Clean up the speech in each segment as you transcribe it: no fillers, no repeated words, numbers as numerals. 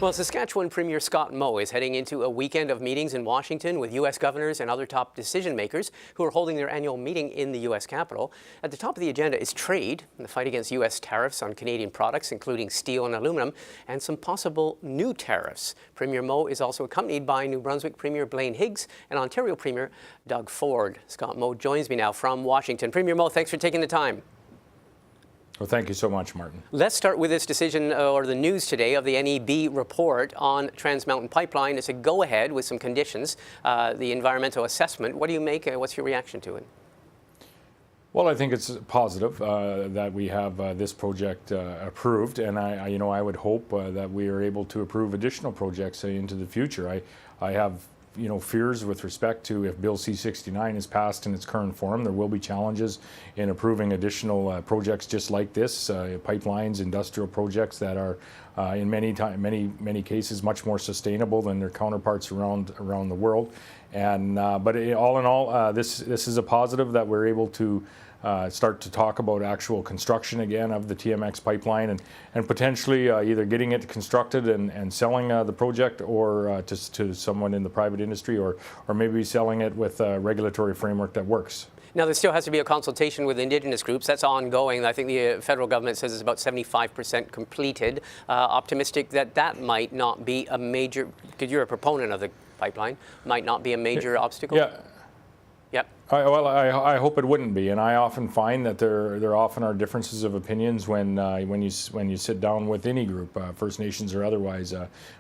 Well, Saskatchewan Premier Scott Moe is heading into a weekend of meetings in Washington with U.S. governors and other top decision makers who are holding their annual meeting in the U.S. Capitol. At the top of the agenda is trade and the fight against U.S. tariffs on Canadian products, including steel and aluminum, and some possible new tariffs. Premier Moe is also accompanied by New Brunswick Premier Blaine Higgs and Ontario Premier Doug Ford. Scott Moe joins me now from Washington. Premier Moe, thanks for taking the time. Well, thank you so much, Martin. Let's start with this decision or the news today of the NEB report on Trans Mountain Pipeline. It's a go-ahead with some conditions, the environmental assessment. What do you make? What's your reaction to it? Well, I think it's positive that we have this project approved, and I would hope that we are able to approve additional projects into the future. I have fears with respect to if Bill C-69 is passed in its current form. There will be challenges in approving additional projects just like this, pipelines, industrial projects that are in many cases much more sustainable than their counterparts around the world. And but all in all, this is a positive that we're able to start to talk about actual construction again of the TMX pipeline and potentially either getting it constructed and selling the project or to someone in the private industry or maybe selling it with a regulatory framework that works. Now, there still has to be a consultation with Indigenous groups. That's ongoing. I think the federal government says it's about 75% completed. Optimistic that that might not be a major, because you're a proponent of the pipeline, might not be a major obstacle? Yeah. Yep. I hope it wouldn't be, and I often find that there often are differences of opinions when you sit down with any group, First Nations or otherwise,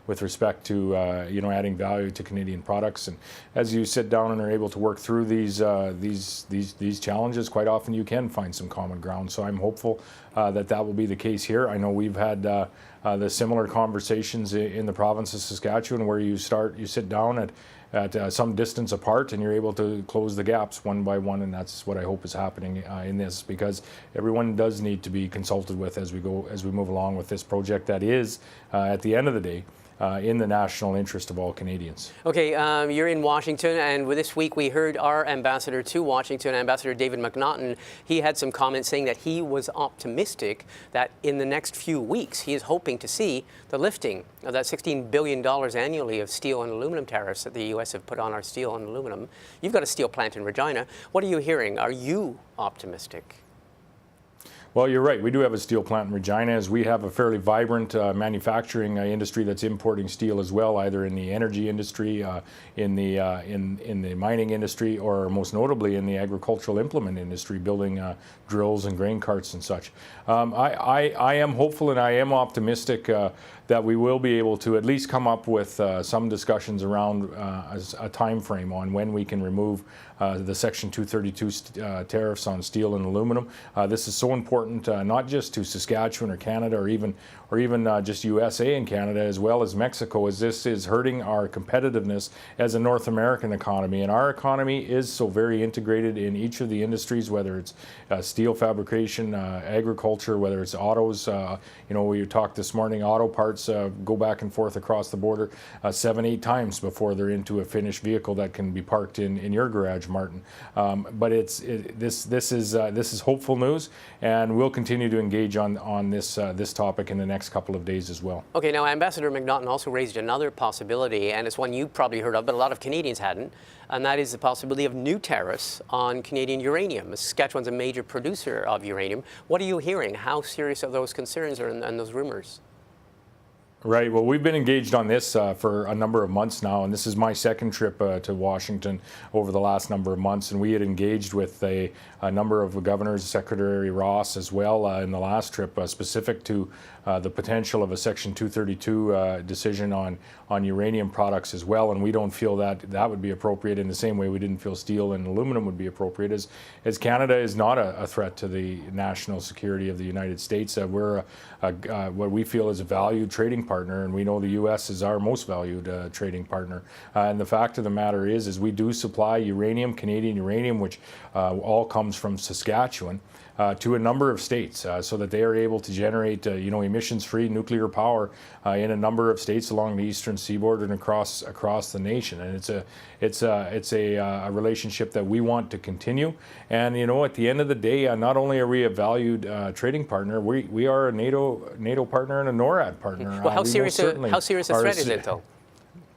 with respect to adding value to Canadian products. And as you sit down and are able to work through these challenges, quite often you can find some common ground. So I'm hopeful that will be the case here. I know we've had the similar conversations in the province of Saskatchewan, where you sit down at some distance apart and you're able to close the gaps one by one, and that's what I hope is happening in this, because everyone does need to be consulted with as we move along with this project that is, at the end of the day, in the national interest of all Canadians. Okay, you're in Washington, and this week we heard our ambassador to Washington, Ambassador David McNaughton. He had some comments saying that he was optimistic that in the next few weeks he is hoping to see the lifting of that $16 billion annually of steel and aluminum tariffs that the U.S. have put on our steel and aluminum. You've got a steel plant in Regina. What are you hearing? Are you optimistic? Well, you're right. We do have a steel plant in Regina, as we have a fairly vibrant manufacturing industry that's importing steel as well, either in the energy industry, in the mining industry, or most notably in the agricultural implement industry, building drills and grain carts and such. I am hopeful and I am optimistic that we will be able to at least come up with some discussions around a time frame on when we can remove the Section 232 tariffs on steel and aluminum. This is so important, not just to Saskatchewan or Canada or even just USA and Canada, as well as Mexico, as this is hurting our competitiveness as a North American economy. And our economy is so very integrated in each of the industries, whether it's steel fabrication, agriculture, whether it's autos. We talked this morning, auto parts go back and forth across the border 7-8 times before they're into a finished vehicle that can be parked in your garage, Martin. But this is hopeful news, and we'll continue to engage on this topic in the next couple of days as well. Okay, now Ambassador McNaughton also raised another possibility, and it's one you probably heard of, but a lot of Canadians hadn't, and that is the possibility of new tariffs on Canadian uranium. Saskatchewan's a major producer of uranium. What are you hearing? How serious are those concerns and those rumors? Right. Well, we've been engaged on this for a number of months now, and this is my second trip to Washington over the last number of months. And we had engaged with a number of governors, Secretary Ross as well, in the last trip, specific to the potential of a Section 232 decision on uranium products as well. And we don't feel that would be appropriate in the same way we didn't feel steel and aluminum would be appropriate, as Canada is not a threat to the national security of the United States. We're what we feel is a valued trading partner, and we know the U.S. is our most valued trading partner. And the fact of the matter is we do supply uranium, Canadian uranium, which all comes from Saskatchewan. to a number of states so that they are able to generate emissions-free nuclear power in a number of states along the eastern seaboard and across the nation. And it's a relationship that we want to continue. And at the end of the day, not only are we a valued trading partner, we are a NATO partner and a NORAD partner. Well, how serious a threat is it, though?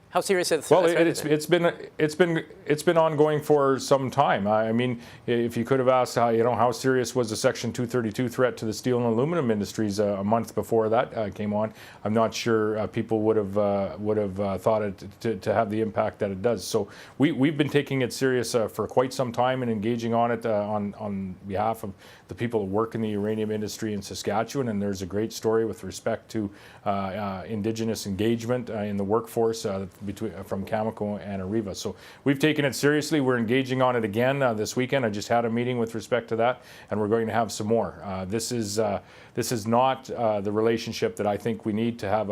How serious is it? Well, it's been ongoing for some time. I mean, if you could have asked how serious was the Section 232 threat to the steel and aluminum industries a month before that came on, I'm not sure people would have thought it to have the impact that it does. So we've been taking it serious for quite some time and engaging on it on behalf of the people who work in the uranium industry in Saskatchewan. And there's a great story with respect to Indigenous engagement in the workforce from Cameco and Areva. So we've taken it seriously. We're engaging on it again this weekend. I just had a meeting with respect to that, and we're going to have some more. This is not the relationship that I think we need to have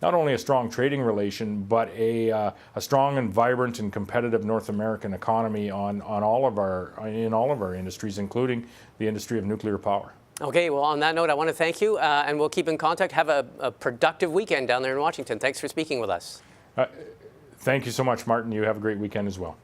not only a strong trading relation, but a strong and vibrant and competitive North American economy in all of our industries, including the industry of nuclear power. Okay, well, on that note, I want to thank you, and we'll keep in contact. Have a productive weekend down there in Washington. Thanks for speaking with us. Thank you so much, Martin. You have a great weekend as well.